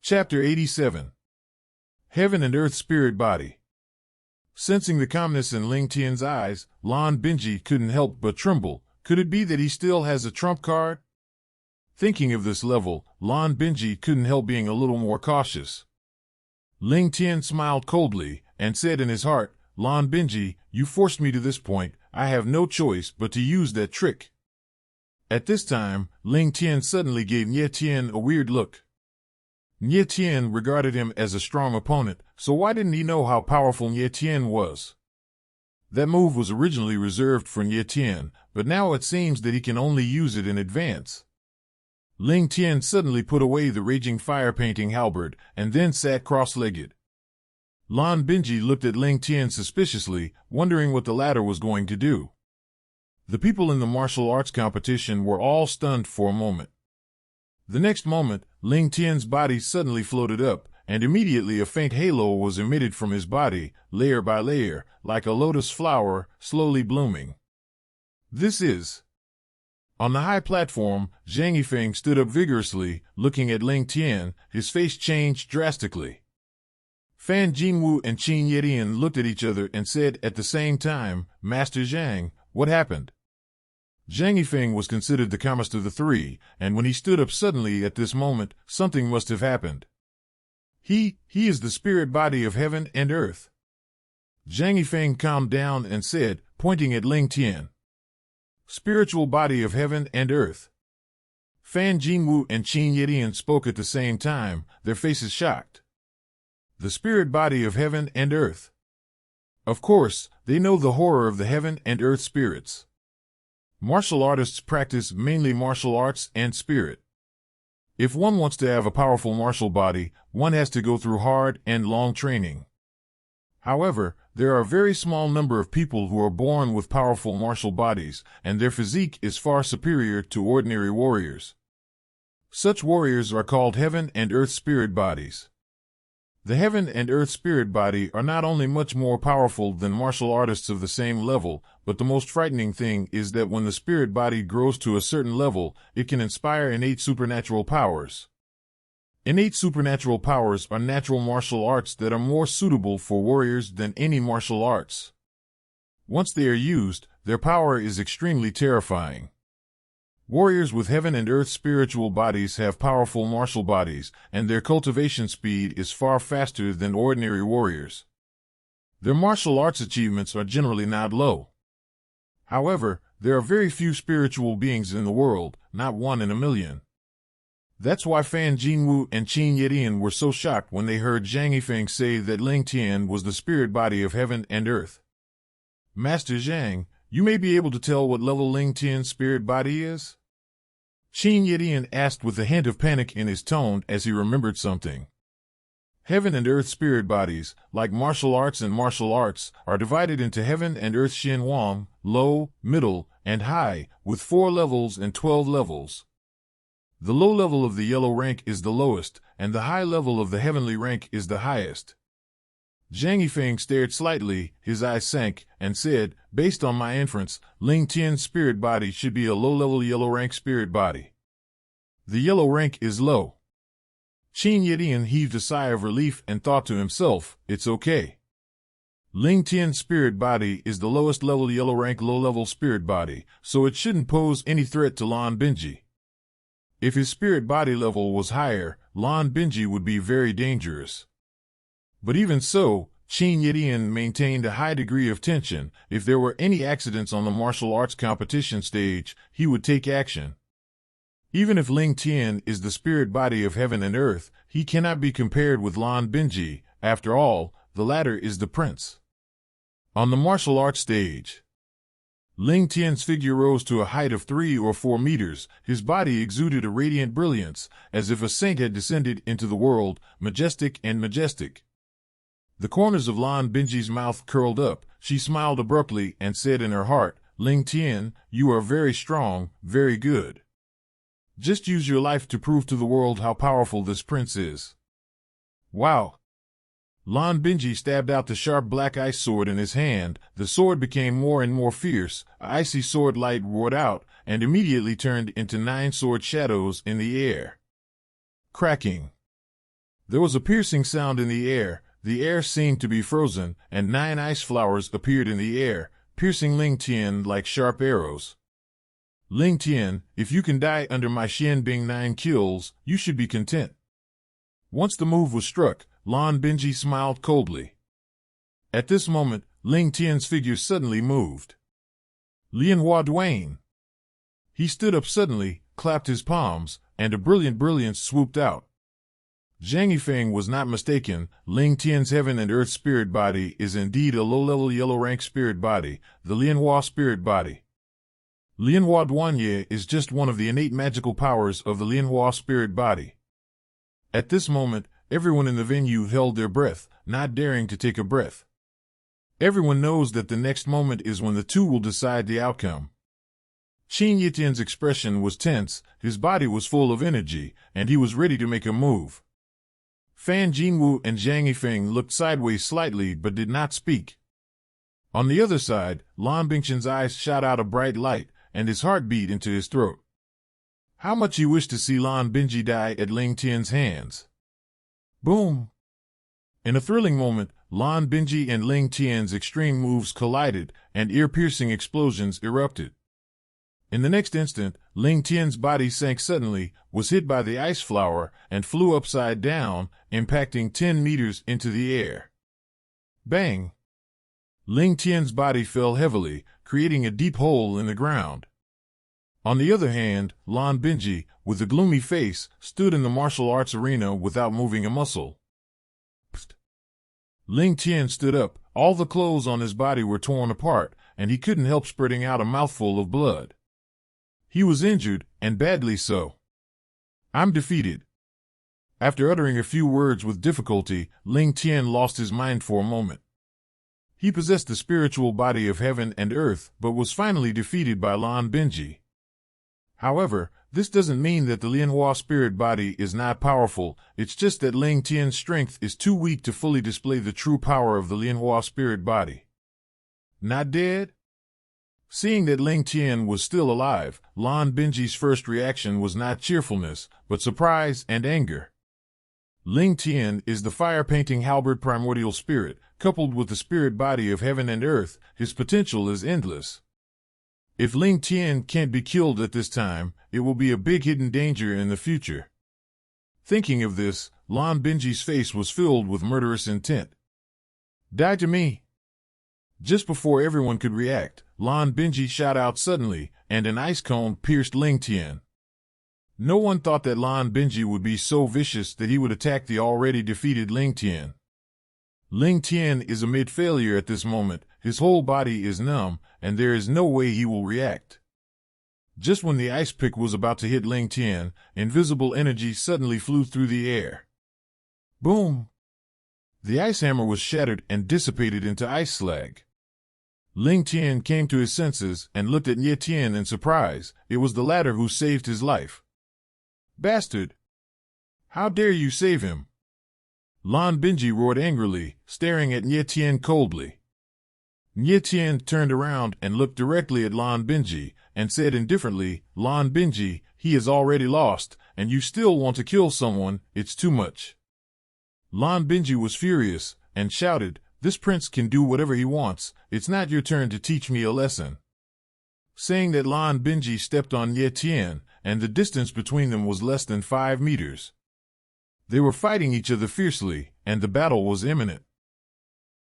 Chapter 87. Heaven and Earth Spirit Body. Sensing the calmness in Ling Tian's eyes, Lan Binji couldn't help but tremble. Could it be that he still has a trump card? Thinking of this level, Lan Binji couldn't help being a little more cautious. Ling Tian smiled coldly and said in his heart, "Lan Binji, you forced me to this point. I have no choice but to use that trick." At this time, Ling Tian suddenly gave Nie Tian a weird look. Nie Tian regarded him as a strong opponent, so why didn't he know how powerful Nie Tian was? That move was originally reserved for Nie Tian, but now it seems that he can only use it in advance. Ling Tian suddenly put away the raging fire-painting halberd, and then sat cross-legged. Lan Binji looked at Ling Tian suspiciously, wondering what the latter was going to do. The people in the martial arts competition were all stunned for a moment. The next moment, Ling Tian's body suddenly floated up, and immediately a faint halo was emitted from his body, layer by layer, like a lotus flower slowly blooming. This is... On the high platform, Zhang Yifeng stood up vigorously, looking at Ling Tian. His face changed drastically. Fan Jingwu and Qin Yedian looked at each other and said at the same time, "Master Zhang, what happened?" Zhang Yifeng was considered the calmest of the three, and when he stood up suddenly at this moment, something must have happened. He is the spirit body of heaven and earth. Zhang Yifeng calmed down and said, pointing at Ling Tian, "Spiritual body of heaven and earth." Fan Jingwu and Qin Yedian spoke at the same time, their faces shocked. The spirit body of heaven and earth. Of course, they know the horror of the heaven and earth spirits. Martial artists practice mainly martial arts and spirit. If one wants to have a powerful martial body, one has to go through hard and long training. However, there are a very small number of people who are born with powerful martial bodies, and their physique is far superior to ordinary warriors. Such warriors are called heaven and earth spirit bodies. The heaven and earth spirit body are not only much more powerful than martial artists of the same level, but the most frightening thing is that when the spirit body grows to a certain level, it can inspire innate supernatural powers. Innate supernatural powers are natural martial arts that are more suitable for warriors than any martial arts. Once they are used, their power is extremely terrifying. Warriors with heaven and earth spiritual bodies have powerful martial bodies, and their cultivation speed is far faster than ordinary warriors. Their martial arts achievements are generally not low. However, there are very few spiritual beings in the world, not one in a million. That's why Fan Jingwu and Qin Yedian were so shocked when they heard Zhang Yifeng say that Ling Tian was the spirit body of heaven and earth. "Master Zhang, you may be able to tell what level Ling Tian's spirit body is?" Qin Yedian asked with a hint of panic in his tone as he remembered something. Heaven and earth spirit bodies, like martial arts and martial arts, are divided into heaven and earth Xin Wang, low, middle, and high, with 4 levels and 12 levels. The low level of the yellow rank is the lowest, and the high level of the heavenly rank is the highest. Zhang Yifeng stared slightly, his eyes sank, and said, "Based on my inference, Ling Tian's spirit body should be a low-level yellow rank spirit body. The yellow rank is low." Qin Yedian heaved a sigh of relief and thought to himself, "It's okay. Ling Tian's spirit body is the lowest level yellow rank low-level spirit body, so it shouldn't pose any threat to Lan Binji. If his spirit body level was higher, Lan Binji would be very dangerous." But even so, Qin Yedian maintained a high degree of tension. If there were any accidents on the martial arts competition stage, he would take action. Even if Ling Tian is the spirit body of heaven and earth, he cannot be compared with Lan Binji. After all, the latter is the prince. On the martial arts stage, Ling Tian's figure rose to a height of 3 or 4 meters. His body exuded a radiant brilliance, as if a saint had descended into the world, majestic and majestic. The corners of Lan Binji's mouth curled up. She smiled abruptly and said in her heart, "Ling Tian, you are very strong, very good. Just use your life to prove to the world how powerful this prince is." Wow! Lan Binji stabbed out the sharp black ice sword in his hand. The sword became more and more fierce. A icy sword light roared out, and immediately turned into 9 sword shadows in the air. Cracking! There was a piercing sound in the air seemed to be frozen, and 9 ice flowers appeared in the air, piercing Ling Tian like sharp arrows. Ling Tian, if you can die under my Xian Bing 9 kills, you should be content. Once the move was struck, Lan Binji smiled coldly. At this moment, Ling Tian's figure suddenly moved. Lianhua Duane. He stood up suddenly, clapped his palms, and a brilliant brilliance swooped out. Zhang Yifeng was not mistaken. Ling Tian's heaven and earth spirit body is indeed a low-level yellow-rank spirit body, the Lianhua spirit body. Lianhua Duanye is just one of the innate magical powers of the Lianhua spirit body. At this moment, everyone in the venue held their breath, not daring to take a breath. Everyone knows that the next moment is when the two will decide the outcome. Qin Yitian's expression was tense, his body was full of energy, and he was ready to make a move. Fan Jinwu and Zhang Yifeng looked sideways slightly but did not speak. On the other side, Lan Bingqian's eyes shot out a bright light, and his heart beat into his throat. How much he wished to see Lan Binji die at Ling Tian's hands. Boom! In a thrilling moment, Lan Binji and Ling Tian's extreme moves collided, and ear-piercing explosions erupted. In the next instant, Ling Tian's body sank suddenly, was hit by the ice flower, and flew upside down, impacting 10 meters into the air. Bang! Ling Tian's body fell heavily, creating a deep hole in the ground. On the other hand, Lan Binji, with a gloomy face, stood in the martial arts arena without moving a muscle. Psst. Ling Tian stood up, all the clothes on his body were torn apart, and he couldn't help spurting out a mouthful of blood. He was injured, and badly so. I'm defeated. After uttering a few words with difficulty, Ling Tian lost his mind for a moment. He possessed the spiritual body of heaven and earth, but was finally defeated by Lan Binji. However, this doesn't mean that the Lianhua spirit body is not powerful, it's just that Ling Tian's strength is too weak to fully display the true power of the Lianhua spirit body. Not dead? Seeing that Ling Tian was still alive, Lan Binji's first reaction was not cheerfulness, but surprise and anger. Ling Tian is the fire-painting halberd primordial spirit, coupled with the spirit body of heaven and earth, his potential is endless. If Ling Tian can't be killed at this time, it will be a big hidden danger in the future. Thinking of this, Lan Binji's face was filled with murderous intent. Die to me! Just before everyone could react, Lan Binji shot out suddenly, and an ice cone pierced Ling Tian. No one thought that Lan Binji would be so vicious that he would attack the already defeated Ling Tian. Ling Tian is amid failure at this moment, his whole body is numb, and there is no way he will react. Just when the ice pick was about to hit Ling Tian, invisible energy suddenly flew through the air. Boom! The ice hammer was shattered and dissipated into ice slag. Ling Tian came to his senses and looked at Ye Tian in surprise. It was the latter who saved his life. Bastard! How dare you save him? Lan Binji roared angrily, staring at Ye Tian coldly. Ye Tian turned around and looked directly at Lan Binji, and said indifferently, Lan Binji, he is already lost, and you still want to kill someone, it's too much. Lan Binji was furious, and shouted, this prince can do whatever he wants, it's not your turn to teach me a lesson. Saying that, Lan Binji stepped on Ye Tian, and the distance between them was less than 5 meters. They were fighting each other fiercely, and the battle was imminent.